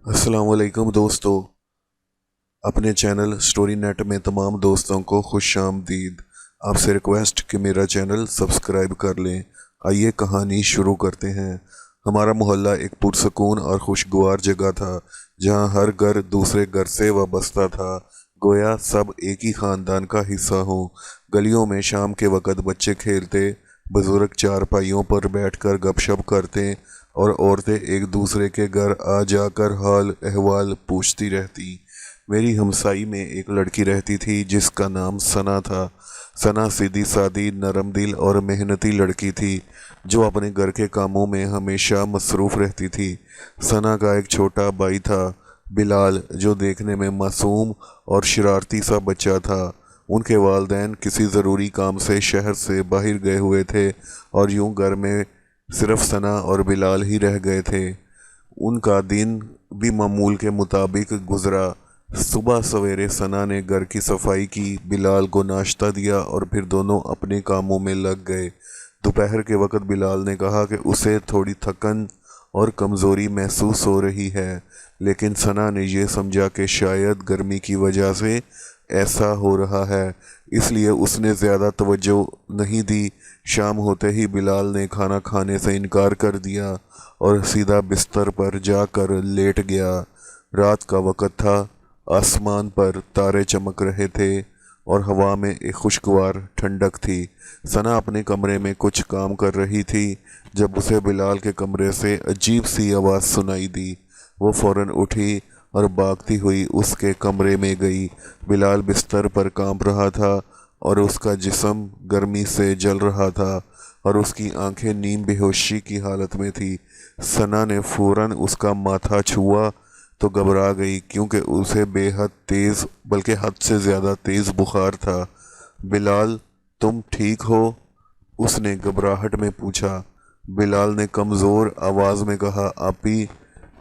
السلام علیکم دوستو، اپنے چینل سٹوری نیٹ میں تمام دوستوں کو خوش آمدید۔ آپ سے ریکویسٹ کہ میرا چینل سبسکرائب کر لیں۔ آئیے کہانی شروع کرتے ہیں۔ ہمارا محلہ ایک پرسکون اور خوشگوار جگہ تھا، جہاں ہر گھر دوسرے گھر سے وابستہ تھا، گویا سب ایک ہی خاندان کا حصہ ہوں۔ گلیوں میں شام کے وقت بچے کھیلتے، بزرگ چارپائیوں پر بیٹھ کر گپ شپ کرتے اور عورتیں ایک دوسرے کے گھر آ جا کر حال احوال پوچھتی رہتی۔ میری ہمسائی میں ایک لڑکی رہتی تھی جس کا نام ثنا تھا۔ ثنا سیدھی سادی، نرم دل اور محنتی لڑکی تھی جو اپنے گھر کے کاموں میں ہمیشہ مصروف رہتی تھی۔ ثنا کا ایک چھوٹا بھائی تھا، بلال، جو دیکھنے میں معصوم اور شرارتی سا بچہ تھا۔ ان کے والدین کسی ضروری کام سے شہر سے باہر گئے ہوئے تھے اور یوں گھر میں صرف ثنا اور بلال ہی رہ گئے تھے۔ ان کا دن بھی معمول کے مطابق گزرا۔ صبح سویرے ثنا نے گھر کی صفائی کی، بلال کو ناشتہ دیا اور پھر دونوں اپنے کاموں میں لگ گئے۔ دوپہر کے وقت بلال نے کہا کہ اسے تھوڑی تھکن اور کمزوری محسوس ہو رہی ہے، لیکن ثنا نے یہ سمجھا کہ شاید گرمی کی وجہ سے ایسا ہو رہا ہے، اس لیے اس نے زیادہ توجہ نہیں دی۔ شام ہوتے ہی بلال نے کھانا کھانے سے انکار کر دیا اور سیدھا بستر پر جا کر لیٹ گیا۔ رات کا وقت تھا، آسمان پر تارے چمک رہے تھے اور ہوا میں ایک خوشگوار ٹھنڈک تھی۔ ثنا اپنے کمرے میں کچھ کام کر رہی تھی جب اسے بلال کے کمرے سے عجیب سی آواز سنائی دی۔ وہ فوراً اٹھی اور بھاگتی ہوئی اس کے کمرے میں گئی۔ بلال بستر پر کانپ رہا تھا اور اس کا جسم گرمی سے جل رہا تھا اور اس کی آنکھیں نیم بے ہوشی کی حالت میں تھی۔ ثنا نے فوراً اس کا ماتھا چھوا تو گھبرا گئی، کیونکہ اسے بے حد تیز، بلکہ حد سے زیادہ تیز بخار تھا۔ بلال، تم ٹھیک ہو؟ اس نے گھبراہٹ میں پوچھا۔ بلال نے کمزور آواز میں کہا، آپی،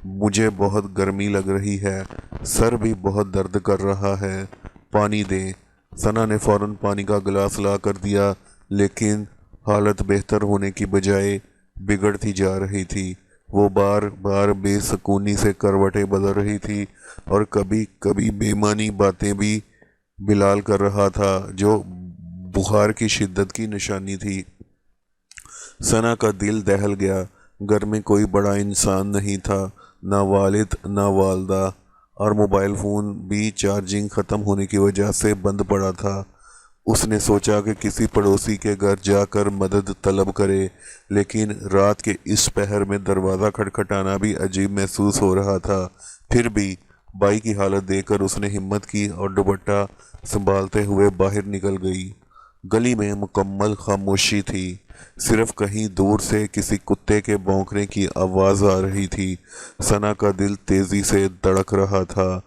مجھے بہت گرمی لگ رہی ہے، سر بھی بہت درد کر رہا ہے، پانی دیں۔ ثنا نے فوراً پانی کا گلاس لا کر دیا، لیکن حالت بہتر ہونے کی بجائے بگڑتی جا رہی تھی۔ وہ بار بار بے سکونی سے کروٹیں بدل رہی تھی اور کبھی کبھی بے معنی باتیں بھی بلال کر رہا تھا، جو بخار کی شدت کی نشانی تھی۔ ثنا کا دل دہل گیا۔ گھر میں کوئی بڑا انسان نہیں تھا، نہ والد نہ والدہ، اور موبائل فون بھی چارجنگ ختم ہونے کی وجہ سے بند پڑا تھا۔ اس نے سوچا کہ کسی پڑوسی کے گھر جا کر مدد طلب کرے، لیکن رات کے اس پہر میں دروازہ کھٹکھٹانا بھی عجیب محسوس ہو رہا تھا۔ پھر بھی بھائی کی حالت دیکھ کر اس نے ہمت کی اور دوپٹہ سنبھالتے ہوئے باہر نکل گئی۔ گلی میں مکمل خاموشی تھی، صرف کہیں دور سے کسی کتے کے بھونکنے کی آواز آ رہی تھی۔ ثنا کا دل تیزی سے دھڑک رہا تھا۔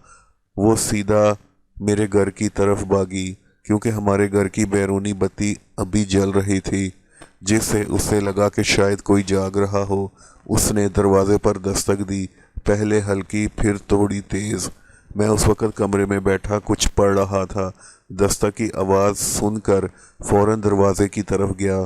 وہ سیدھا میرے گھر کی طرف بھاگی، کیونکہ ہمارے گھر کی بیرونی بتی ابھی جل رہی تھی، جس سے اسے لگا کہ شاید کوئی جاگ رہا ہو۔ اس نے دروازے پر دستک دی، پہلے ہلکی پھر تھوڑی تیز۔ میں اس وقت کمرے میں بیٹھا کچھ پڑھ رہا تھا۔ دستک کی آواز سن کر فوراً دروازے کی طرف گیا۔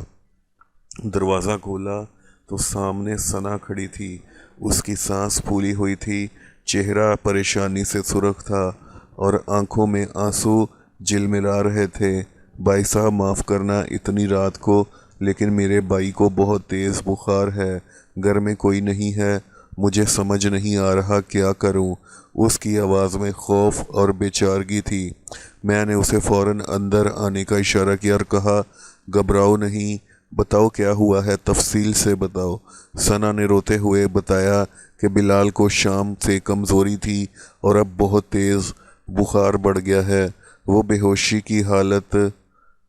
دروازہ کھولا تو سامنے ثنا کھڑی تھی۔ اس کی سانس پھولی ہوئی تھی، چہرہ پریشانی سے سرخ تھا اور آنکھوں میں آنسو جلملا رہے تھے۔ بھائی صاحب، معاف کرنا اتنی رات کو، لیکن میرے بھائی کو بہت تیز بخار ہے، گھر میں کوئی نہیں ہے، مجھے سمجھ نہیں آ رہا کیا کروں۔ اس کی آواز میں خوف اور بے چارگی تھی۔ میں نے اسے فوراً اندر آنے کا اشارہ کیا اور کہا، گھبراؤ نہیں، بتاؤ کیا ہوا ہے، تفصیل سے بتاؤ۔ ثنا نے روتے ہوئے بتایا کہ بلال کو شام سے کمزوری تھی اور اب بہت تیز بخار بڑھ گیا ہے، وہ بے ہوشی کی حالت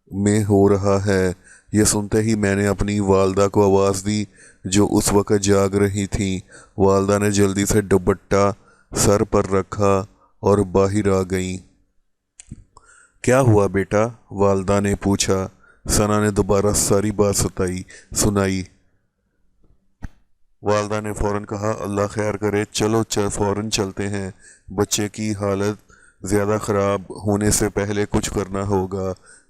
میں ہو رہا ہے۔ یہ سنتے ہی میں نے اپنی والدہ کو آواز دی، جو اس وقت جاگ رہی تھیں۔ والدہ نے جلدی سے دوپٹہ سر پر رکھا اور باہر آ گئیں۔ کیا ہوا بیٹا؟ والدہ نے پوچھا۔ ثنا نے دوبارہ ساری بات سنائی۔ والدہ نے فوراً کہا، اللہ خیر کرے، چلو فوراً چلتے ہیں، بچے کی حالت زیادہ خراب ہونے سے پہلے کچھ کرنا ہوگا۔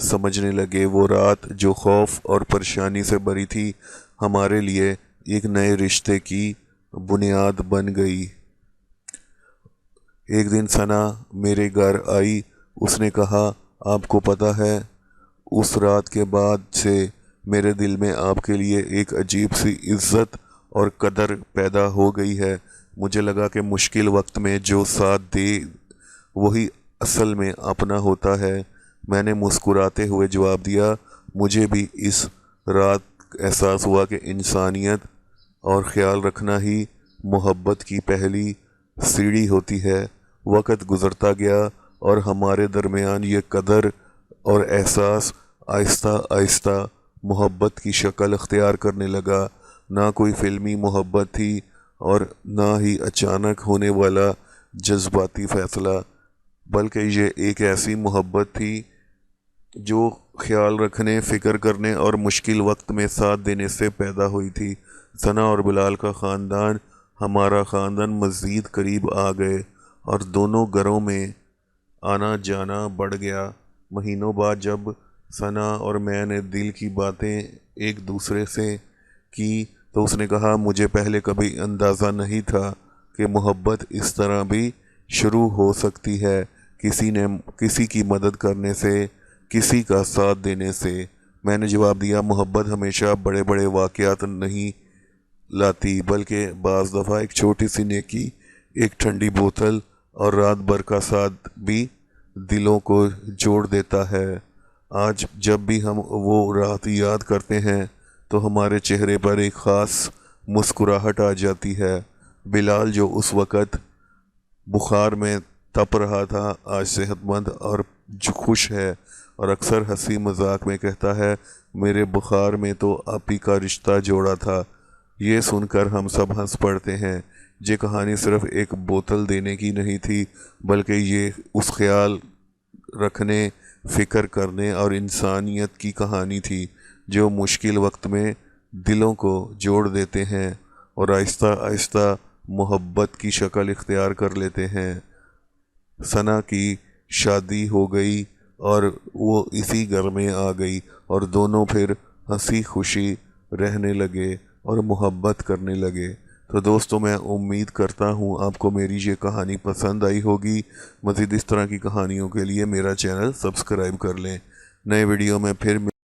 سمجھنے لگے۔ وہ رات جو خوف اور پریشانی سے بھری تھی ہمارے لیے ایک نئے رشتے کی بنیاد بن گئی۔ ایک دن ثنا میرے گھر آئی۔ اس نے کہا، آپ کو پتہ ہے، اس رات کے بعد سے میرے دل میں آپ کے لیے ایک عجیب سی عزت اور قدر پیدا ہو گئی ہے۔ مجھے لگا کہ مشکل وقت میں جو ساتھ دے وہی اصل میں اپنا ہوتا ہے۔ میں نے مسکراتے ہوئے جواب دیا، مجھے بھی اس رات احساس ہوا کہ انسانیت اور خیال رکھنا ہی محبت کی پہلی سیڑھی ہوتی ہے۔ وقت گزرتا گیا اور ہمارے درمیان یہ قدر اور احساس آہستہ آہستہ محبت کی شکل اختیار کرنے لگا۔ نہ کوئی فلمی محبت تھی اور نہ ہی اچانک ہونے والا جذباتی فیصلہ، بلکہ یہ ایک ایسی محبت تھی جو خیال رکھنے، فکر کرنے اور مشکل وقت میں ساتھ دینے سے پیدا ہوئی تھی۔ ثنا اور بلال کا خاندان ہمارا خاندان مزید قریب آ گئے اور دونوں گھروں میں آنا جانا بڑھ گیا۔ مہینوں بعد جب ثنا اور میں نے دل کی باتیں ایک دوسرے سے کی تو اس نے کہا، مجھے پہلے کبھی اندازہ نہیں تھا کہ محبت اس طرح بھی شروع ہو سکتی ہے، کسی کی مدد کرنے سے، کسی کا ساتھ دینے سے۔ میں نے جواب دیا، محبت ہمیشہ بڑے بڑے واقعات نہیں لاتی، بلکہ بعض دفعہ ایک چھوٹی سی نیکی، ایک ٹھنڈی بوتل اور رات بھر کا ساتھ بھی دلوں کو جوڑ دیتا ہے۔ آج جب بھی ہم وہ رات یاد کرتے ہیں تو ہمارے چہرے پر ایک خاص مسکراہٹ آ جاتی ہے۔ بلال جو اس وقت بخار میں تپ رہا تھا، آج صحت مند اور خوش ہے اور اکثر ہنسی مذاق میں کہتا ہے، میرے بخار میں تو آپ ہی کا رشتہ جوڑا تھا۔ یہ سن کر ہم سب ہنس پڑتے ہیں۔ یہ کہانی صرف ایک بوتل دینے کی نہیں تھی، بلکہ یہ اس خیال رکھنے، فکر کرنے اور انسانیت کی کہانی تھی جو مشکل وقت میں دلوں کو جوڑ دیتے ہیں اور آہستہ آہستہ محبت کی شکل اختیار کر لیتے ہیں۔ ثنا کی شادی ہو گئی اور وہ اسی گھر میں آ گئی اور دونوں پھر ہنسی خوشی رہنے لگے اور محبت کرنے لگے۔ تو دوستو، میں امید کرتا ہوں آپ کو میری یہ کہانی پسند آئی ہوگی۔ مزید اس طرح کی کہانیوں کے لیے میرا چینل سبسکرائب کر لیں۔ نئے ویڈیو میں پھر